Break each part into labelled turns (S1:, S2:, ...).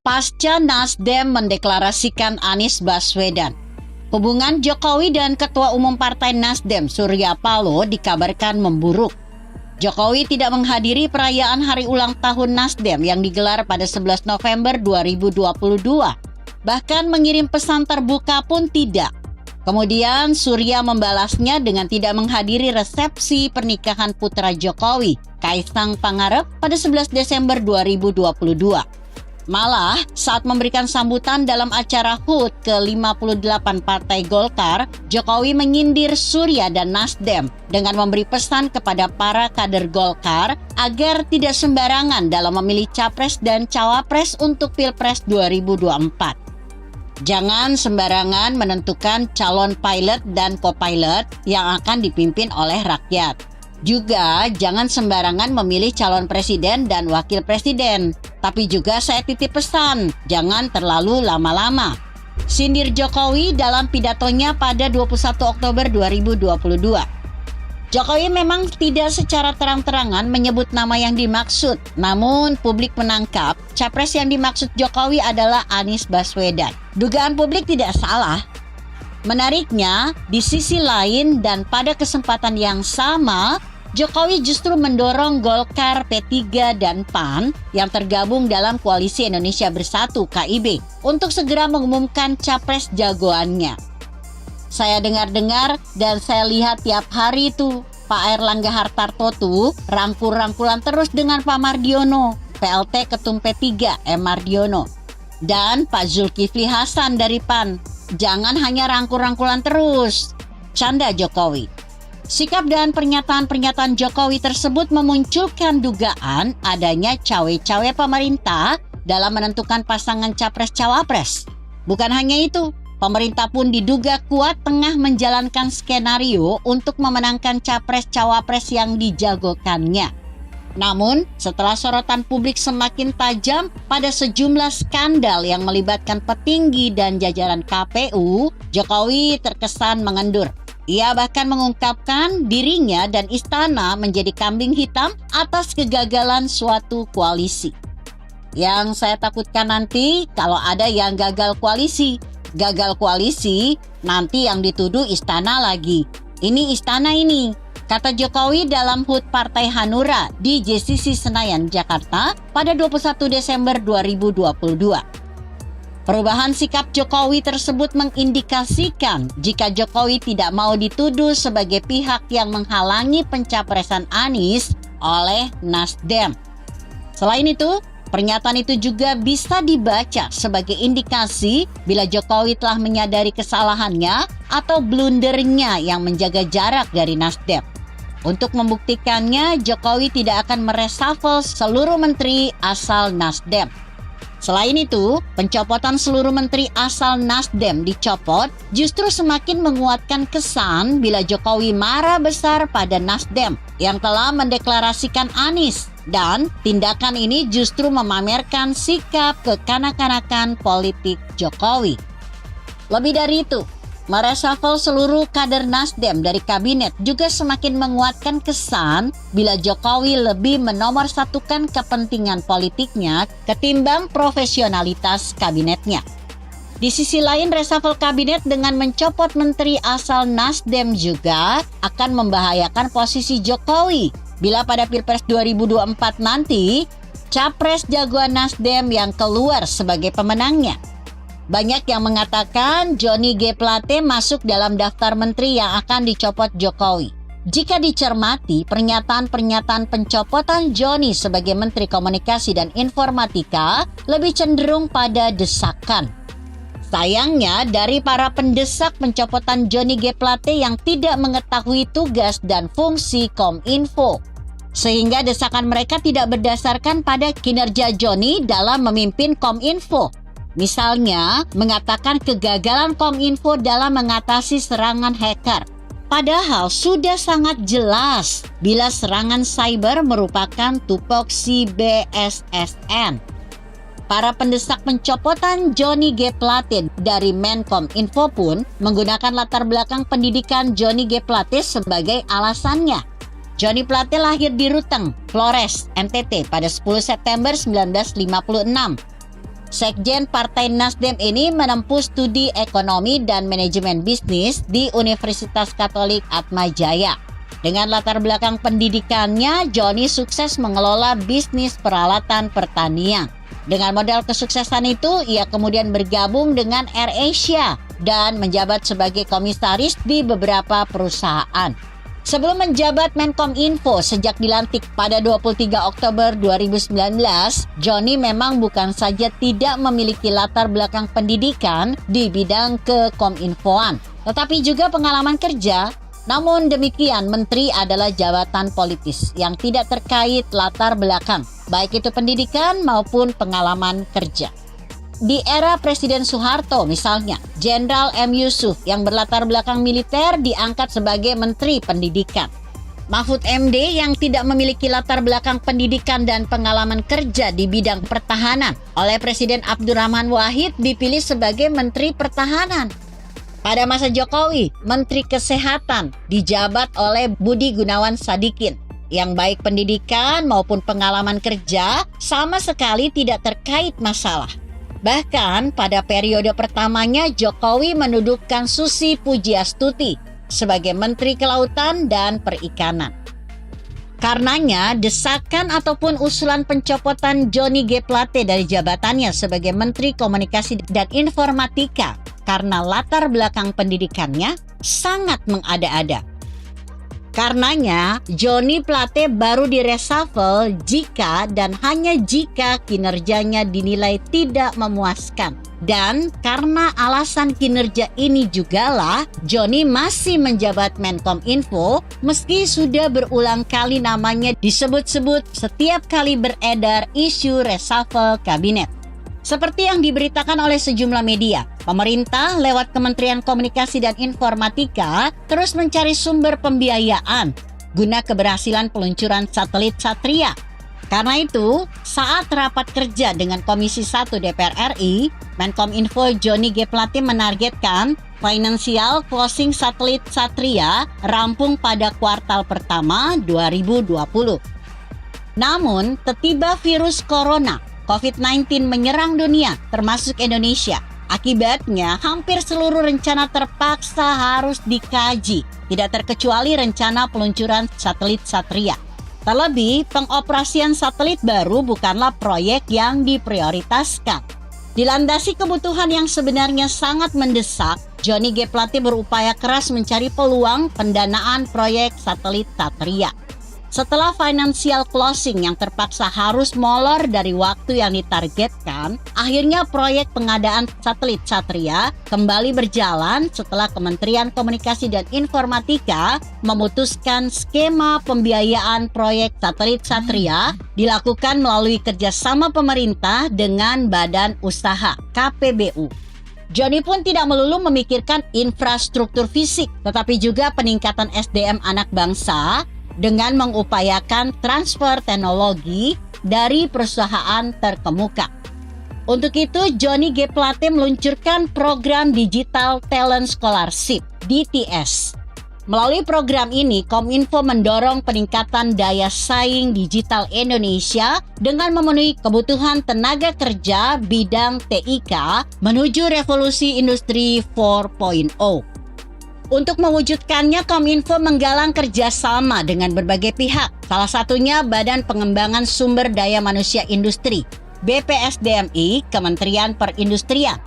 S1: pasca Nasdem mendeklarasikan Anies Baswedan. Hubungan Jokowi dan Ketua Umum Partai Nasdem Surya Paloh dikabarkan memburuk. Jokowi tidak menghadiri perayaan hari ulang tahun Nasdem yang digelar pada 11 November 2022. Bahkan mengirim pesan terbuka pun tidak. Kemudian Surya membalasnya dengan tidak menghadiri resepsi pernikahan putra Jokowi, Kaisang Pangarep, pada 11 Desember 2022. Malah, saat memberikan sambutan dalam acara HUT ke-58 Partai Golkar, Jokowi menyindir Surya dan Nasdem dengan memberi pesan kepada para kader Golkar agar tidak sembarangan dalam memilih capres dan cawapres untuk Pilpres 2024. Jangan sembarangan menentukan calon pilot dan co-pilot yang akan dipimpin oleh rakyat. Juga jangan sembarangan memilih calon presiden dan wakil presiden. Tapi juga saya titip pesan, jangan terlalu lama-lama. Sindir Jokowi dalam pidatonya pada 21 Oktober 2022. Jokowi memang tidak secara terang-terangan menyebut nama yang dimaksud. Namun publik menangkap capres yang dimaksud Jokowi adalah Anies Baswedan. Dugaan publik tidak salah. Menariknya, di sisi lain dan pada kesempatan yang sama, Jokowi justru mendorong Golkar, P3, dan PAN yang tergabung dalam Koalisi Indonesia Bersatu (KIB) untuk segera mengumumkan capres jagoannya. Saya dengar-dengar dan saya lihat tiap hari tuh Pak Airlangga Hartarto tuh rangkul-rangkulan terus dengan Pak Mardiono, PLT Ketum P3 M. Mardiono, dan Pak Zulkifli Hasan dari PAN. Jangan hanya rangkul-rangkulan terus. Canda Jokowi. Sikap dan pernyataan-pernyataan Jokowi tersebut memunculkan dugaan adanya cawe-cawe pemerintah dalam menentukan pasangan capres-cawapres. Bukan hanya itu, pemerintah pun diduga kuat tengah menjalankan skenario untuk memenangkan capres-cawapres yang dijagokannya. Namun, setelah sorotan publik semakin tajam pada sejumlah skandal yang melibatkan petinggi dan jajaran KPU, Jokowi terkesan mengendur. Ia bahkan mengungkapkan dirinya dan istana menjadi kambing hitam atas kegagalan suatu koalisi. Yang saya takutkan nanti kalau ada yang gagal koalisi. Gagal koalisi, nanti yang dituduh istana lagi. Ini istana ini. Kata Jokowi dalam HUT Partai Hanura di JCC Senayan, Jakarta pada 21 Desember 2022. Perubahan sikap Jokowi tersebut mengindikasikan jika Jokowi tidak mau dituduh sebagai pihak yang menghalangi pencapresan Anies oleh Nasdem. Selain itu, pernyataan itu juga bisa dibaca sebagai indikasi bila Jokowi telah menyadari kesalahannya atau blundernya yang menjaga jarak dari Nasdem. Untuk membuktikannya, Jokowi tidak akan mereshuffle seluruh menteri asal Nasdem. Selain itu, pencopotan seluruh menteri asal Nasdem dicopot justru semakin menguatkan kesan bila Jokowi marah besar pada Nasdem yang telah mendeklarasikan Anies. Dan tindakan ini justru memamerkan sikap kekanak-kanakan politik Jokowi. Lebih dari itu, mereshuffle seluruh kader Nasdem dari kabinet juga semakin menguatkan kesan bila Jokowi lebih menomorsatukan kepentingan politiknya ketimbang profesionalitas kabinetnya. Di sisi lain, reshuffle kabinet dengan mencopot menteri asal Nasdem juga akan membahayakan posisi Jokowi bila pada Pilpres 2024 nanti capres jagoan Nasdem yang keluar sebagai pemenangnya. Banyak yang mengatakan Johnny G. Plate masuk dalam daftar menteri yang akan dicopot Jokowi. Jika dicermati, pernyataan-pernyataan pencopotan Johnny sebagai Menteri Komunikasi dan Informatika lebih cenderung pada desakan. Sayangnya, dari para pendesak pencopotan Johnny G. Plate yang tidak mengetahui tugas dan fungsi Kominfo, sehingga desakan mereka tidak berdasarkan pada kinerja Johnny dalam memimpin Kominfo. Misalnya, mengatakan kegagalan Kominfo dalam mengatasi serangan hacker. Padahal sudah sangat jelas bila serangan cyber merupakan tupoksi BSSN. Para pendesak pencopotan Johnny G. Plate dari Menkominfo pun menggunakan latar belakang pendidikan Johnny G. Plate sebagai alasannya. Johnny Plate lahir di Ruteng, Flores, NTT pada 10 September 1956. Sekjen Partai Nasdem ini menempuh studi ekonomi dan manajemen bisnis di Universitas Katolik Atmajaya. Dengan latar belakang pendidikannya, Joni sukses mengelola bisnis peralatan pertanian. Dengan modal kesuksesan itu, ia kemudian bergabung dengan AirAsia dan menjabat sebagai komisaris di beberapa perusahaan. Sebelum menjabat Menkominfo sejak dilantik pada 23 Oktober 2019, Joni memang bukan saja tidak memiliki latar belakang pendidikan di bidang kekominfoan, tetapi juga pengalaman kerja. Namun demikian, menteri adalah jabatan politis yang tidak terkait latar belakang, baik itu pendidikan maupun pengalaman kerja. Di era Presiden Soeharto misalnya, Jenderal M. Yusuf yang berlatar belakang militer diangkat sebagai Menteri Pendidikan. Mahfud MD yang tidak memiliki latar belakang pendidikan dan pengalaman kerja di bidang pertahanan oleh Presiden Abdurrahman Wahid dipilih sebagai Menteri Pertahanan. Pada masa Jokowi, Menteri Kesehatan dijabat oleh Budi Gunawan Sadikin yang baik pendidikan maupun pengalaman kerja sama sekali tidak terkait masalah. Bahkan pada periode pertamanya Jokowi menudukkan Susi Pujiastuti sebagai Menteri Kelautan dan Perikanan. Karenanya, desakan ataupun usulan pencopotan Johnny G. Plate dari jabatannya sebagai Menteri Komunikasi dan Informatika karena latar belakang pendidikannya sangat mengada-ada. Karenanya, Johnny Plate baru direshuffle jika dan hanya jika kinerjanya dinilai tidak memuaskan. Dan karena alasan kinerja ini jugalah Johnny masih menjabat Menkominfo meski sudah berulang kali namanya disebut-sebut setiap kali beredar isu reshuffle kabinet. Seperti yang diberitakan oleh sejumlah media, pemerintah lewat Kementerian Komunikasi dan Informatika terus mencari sumber pembiayaan guna keberhasilan peluncuran satelit Satria. Karena itu, saat rapat kerja dengan Komisi 1 DPR RI, Menkominfo Johnny G. Plate menargetkan financial closing satelit Satria rampung pada kuartal pertama 2020. Namun, tiba virus corona COVID-19 menyerang dunia, termasuk Indonesia. Akibatnya, hampir seluruh rencana terpaksa harus dikaji, tidak terkecuali rencana peluncuran satelit Satria. Terlebih, pengoperasian satelit baru bukanlah proyek yang diprioritaskan. Dilandasi kebutuhan yang sebenarnya sangat mendesak, Johnny G. Plate berupaya keras mencari peluang pendanaan proyek satelit Satria. Setelah financial closing yang terpaksa harus molor dari waktu yang ditargetkan, akhirnya proyek pengadaan satelit Satria kembali berjalan setelah Kementerian Komunikasi dan Informatika memutuskan skema pembiayaan proyek satelit Satria dilakukan melalui kerjasama pemerintah dengan Badan Usaha KPBU. Johnny pun tidak melulu memikirkan infrastruktur fisik, tetapi juga peningkatan SDM anak bangsa dengan mengupayakan transfer teknologi dari perusahaan terkemuka. Untuk itu, Johnny G. Plate meluncurkan program Digital Talent Scholarship (DTS). Melalui program ini, Kominfo mendorong peningkatan daya saing digital Indonesia dengan memenuhi kebutuhan tenaga kerja bidang TIK menuju revolusi industri 4.0. Untuk mewujudkannya, Kominfo menggalang kerjasama dengan berbagai pihak, salah satunya Badan Pengembangan Sumber Daya Manusia Industri, BPSDMI, Kementerian Perindustrian.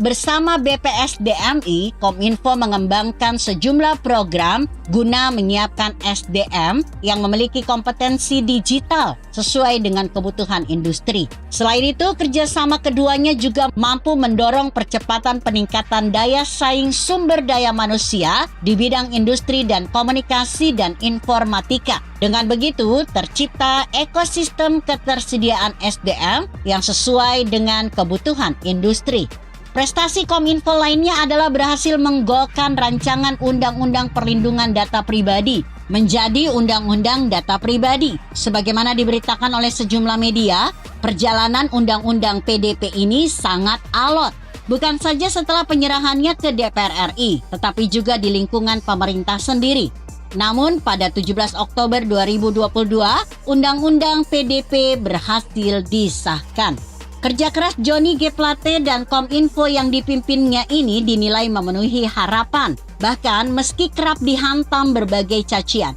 S1: Bersama BPSDMI, Kominfo mengembangkan sejumlah program guna menyiapkan SDM yang memiliki kompetensi digital sesuai dengan kebutuhan industri. Selain itu, kerjasama keduanya juga mampu mendorong percepatan peningkatan daya saing sumber daya manusia di bidang industri dan komunikasi dan informatika. Dengan begitu, tercipta ekosistem ketersediaan SDM yang sesuai dengan kebutuhan industri. Prestasi Kominfo lainnya adalah berhasil menggolkan rancangan Undang-Undang Perlindungan Data Pribadi menjadi Undang-Undang Data Pribadi. Sebagaimana diberitakan oleh sejumlah media, perjalanan Undang-Undang PDP ini sangat alot. Bukan saja setelah penyerahannya ke DPR RI, tetapi juga di lingkungan pemerintah sendiri. Namun pada 17 Oktober 2022, Undang-Undang PDP berhasil disahkan. Kerja keras Johnny G. Plate dan Kominfo yang dipimpinnya ini dinilai memenuhi harapan, bahkan meski kerap dihantam berbagai cacian.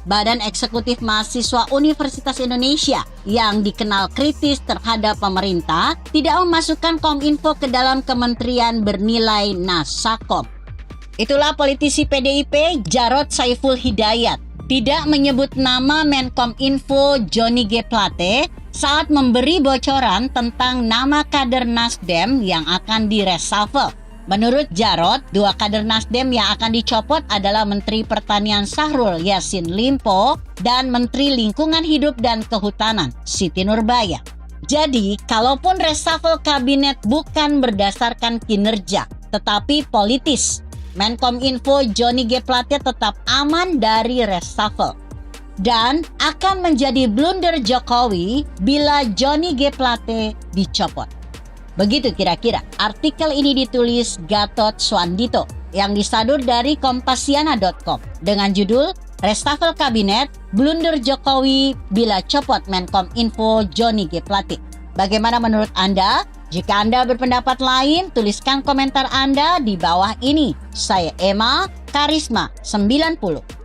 S1: Badan Eksekutif Mahasiswa Universitas Indonesia yang dikenal kritis terhadap pemerintah tidak memasukkan Kominfo ke dalam kementerian bernilai Nasakom. Itulah politisi PDIP Jarod Saiful Hidayat tidak menyebut nama Menkominfo Johnny G. Plate saat memberi bocoran tentang nama kader Nasdem yang akan direshuffle. Menurut Jarod, 2 kader Nasdem yang akan dicopot adalah Menteri Pertanian Syahrul Yassin Limpo dan Menteri Lingkungan Hidup dan Kehutanan Siti Nurbaya. Jadi, kalaupun reshuffle kabinet bukan berdasarkan kinerja, tetapi politis, Menkominfo Johnny G. Plate tetap aman dari reshuffle. Dan akan menjadi blunder Jokowi bila Johnny G. Plate dicopot. Begitu kira-kira artikel ini ditulis Gatot Swandito yang disadur dari Kompasiana.com dengan judul Reshuffle Kabinet, Blunder Jokowi bila copot Menkominfo Johnny G. Plate. Bagaimana menurut Anda? Jika Anda berpendapat lain, tuliskan komentar Anda di bawah ini. Saya Emma Karisma 90.